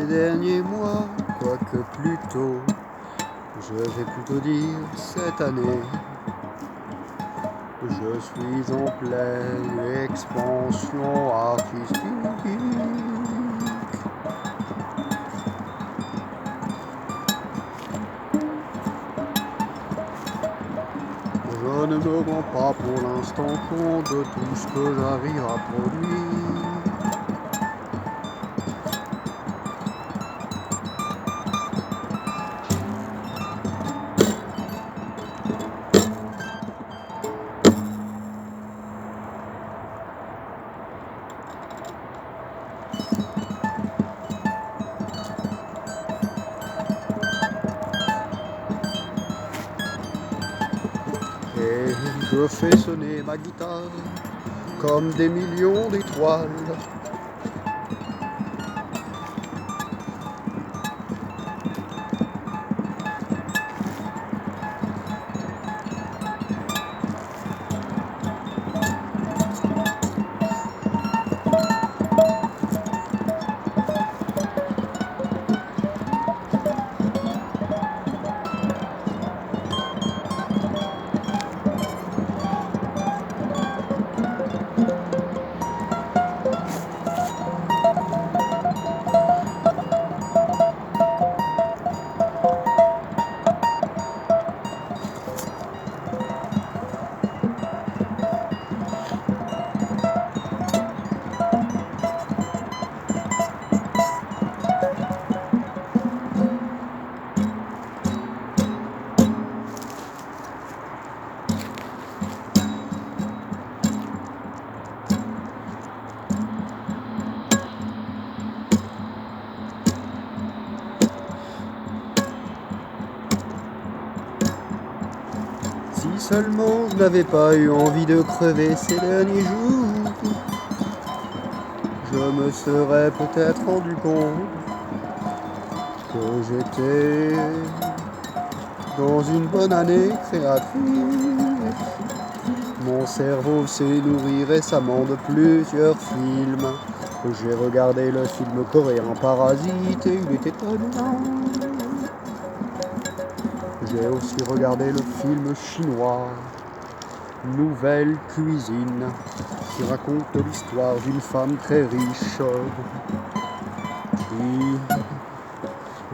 derniers mois, quoique plutôt, je vais plutôt dire cette année. Je suis en pleine expansion artistique. Je ne me rends pas pour l'instant compte de tout ce que j'arrive à produire. Et je fais sonner ma guitare comme des millions d'étoiles. Si seulement je n'avais pas eu envie de crever ces derniers jours, je me serais peut-être rendu compte que j'étais dans une bonne année créatrice. Mon cerveau s'est nourri récemment de plusieurs films. J'ai regardé le film coréen Parasite et il était étonnant. J'ai aussi regardé le film chinois Nouvelle Cuisine, qui raconte l'histoire d'une femme très riche qui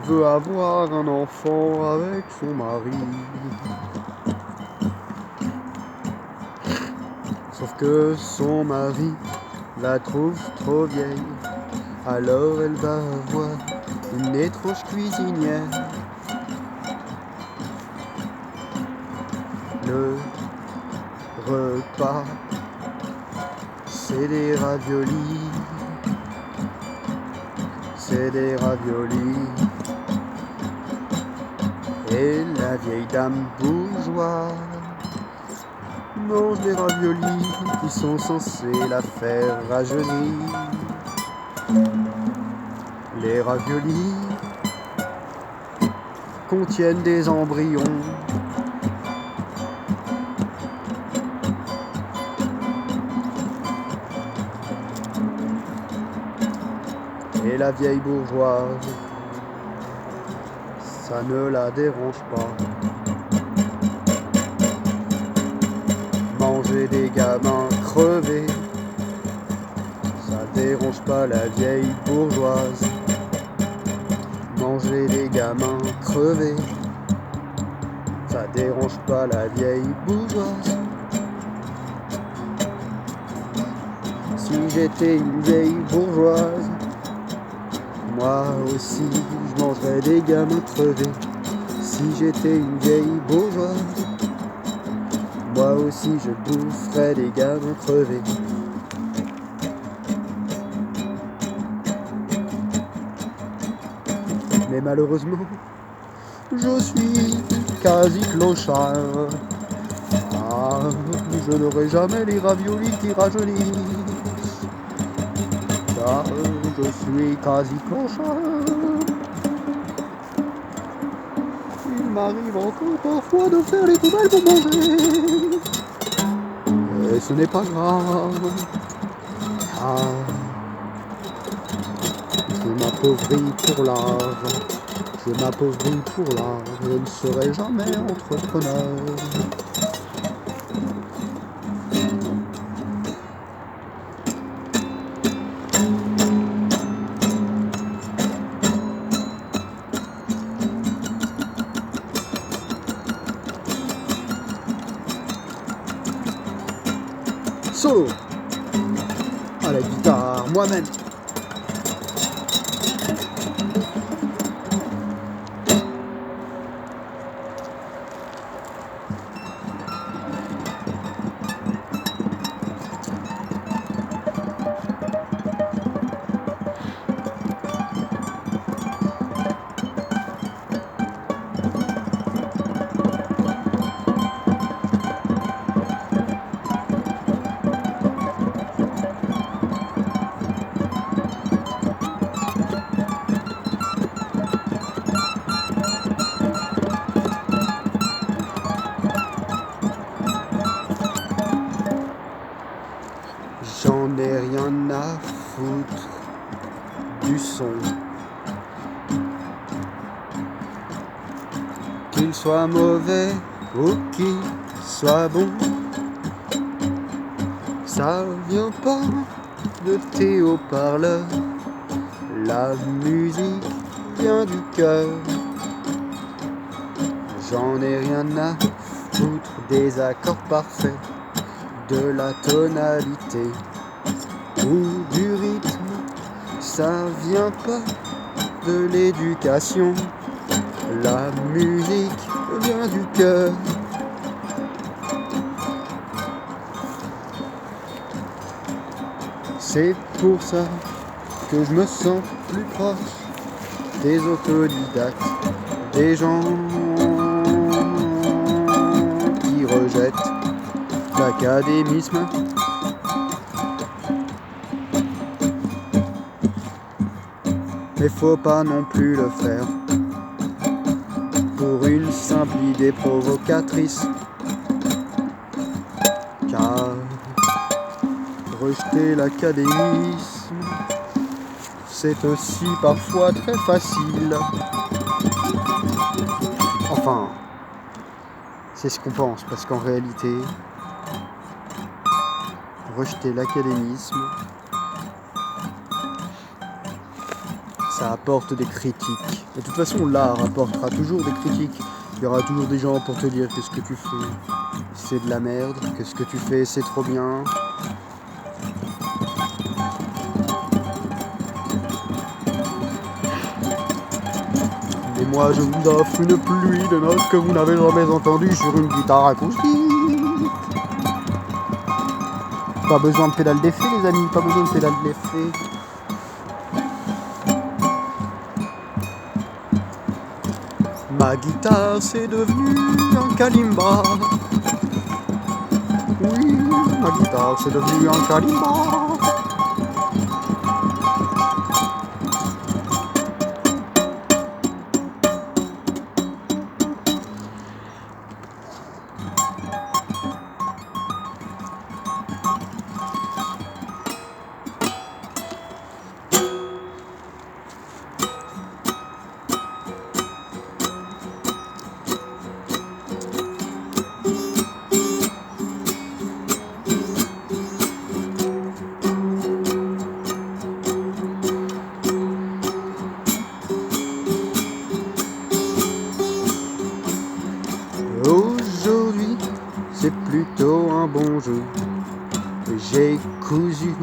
veut avoir un enfant avec son mari. Sauf que son mari la trouve trop vieille, alors elle va avoir une étrange cuisinière. Le repas, c'est des raviolis, c'est des raviolis. Et la vieille dame bourgeoise mange des raviolis qui sont censés la faire rajeunir. Les raviolis contiennent des embryons. Et la vieille bourgeoise, ça ne la dérange pas. Manger des gamins crevés, ça dérange pas la vieille bourgeoise. Manger des gamins crevés, ça dérange pas la vieille bourgeoise. Si j'étais une vieille bourgeoise, moi aussi je mangerais des gamins crevés. Si j'étais une vieille bourgeoise, moi aussi je boufferais des gamins crevés. Mais malheureusement, je suis quasi clochard. Ah, je n'aurai jamais les raviolis qui rajeunissent. Car je suis quasi clochard. Il m'arrive encore parfois de faire les poubelles pour manger. Et ce n'est pas grave. Ah, Je m'appauvris pour l'art, je m'appauvris pour l'art, je ne serai jamais entrepreneur. Solo à la guitare, moi-même. J'en ai rien à foutre du son. Qu'il soit mauvais ou qu'il soit bon, ça vient pas de tes haut-parleurs. La musique vient du cœur. J'en ai rien à foutre des accords parfaits, de la tonalité ou du rythme. Ça vient pas de l'éducation. La musique vient du cœur. C'est pour ça que je me sens plus proche des autodidactes, des gens qui rejettent l'académisme. Mais faut pas non plus le faire pour une simple idée provocatrice, car rejeter l'académisme, c'est aussi parfois très facile. Enfin, c'est ce qu'on pense, parce qu'en réalité, rejeter l'académisme, ça apporte des critiques. De toute façon, l'art apportera toujours des critiques. Il y aura toujours des gens pour te dire que ce que tu fais, c'est de la merde, que ce que tu fais, c'est trop bien. Et moi, je vous offre une pluie de notes que vous n'avez jamais entendues sur une guitare acoustique. Pas besoin de pédale d'effet, les amis, pas besoin de pédale d'effet. Ma guitare c'est devenu un kalimba. Oui, ma guitare c'est devenu un kalimba. Aujourd'hui, c'est plutôt un bon jeu. J'ai cousu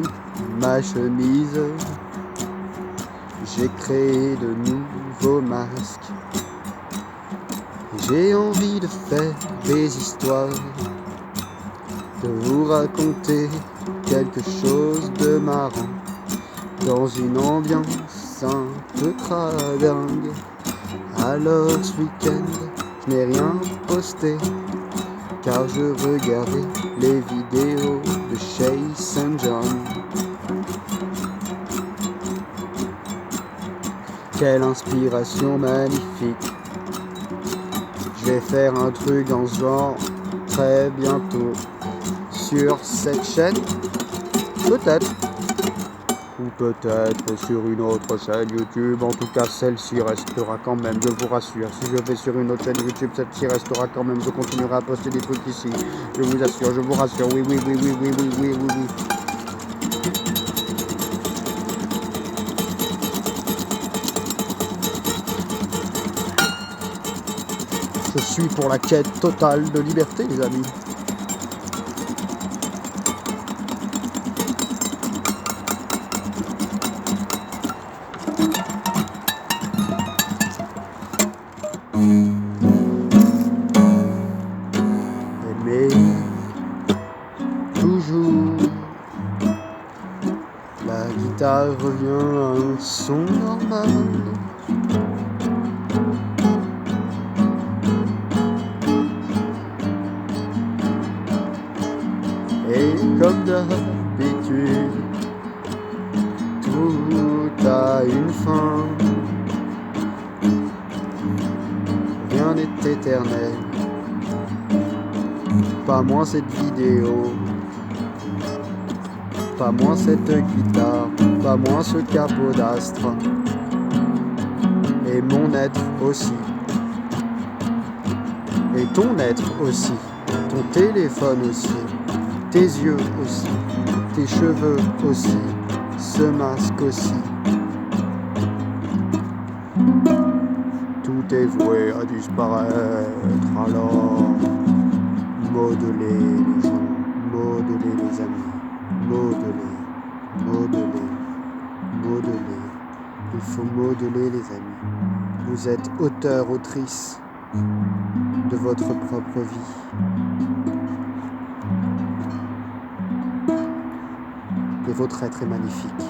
ma chemise. J'ai créé de nouveaux masques. J'ai envie de faire des histoires, de vous raconter quelque chose de marrant, dans une ambiance un peu cradingue. Alors ce week-end, je n'ai rien posté, car je regardais les vidéos de Chase and John. Quelle inspiration magnifique! Je vais faire un truc dans ce genre très bientôt sur cette chaîne, peut-être, ou peut-être sur une autre chaîne YouTube. En tout cas, celle-ci restera quand même, je vous rassure. Si je vais sur une autre chaîne YouTube, celle-ci restera quand même. Je continuerai à poster des trucs ici. Je vous assure, je vous rassure. Oui, oui, oui, oui, oui, oui, oui, oui, oui. Je suis pour la quête totale de liberté, les amis. Mais toujours, la guitare revient à un son normal. Et comme d'habitude, tout a une fin. Rien n'est éternel, pas moins cette vidéo, pas moins cette guitare, pas moins ce capot d'astre, et mon être aussi, et ton être aussi, ton téléphone aussi, tes yeux aussi, tes cheveux aussi, ce masque aussi. Tout est voué à disparaître, alors modelez les gens, modelez les amis, modelez, modelez, modelez. Il faut modeler les amis. Vous êtes auteur, autrice de votre propre vie. Et votre être est magnifique.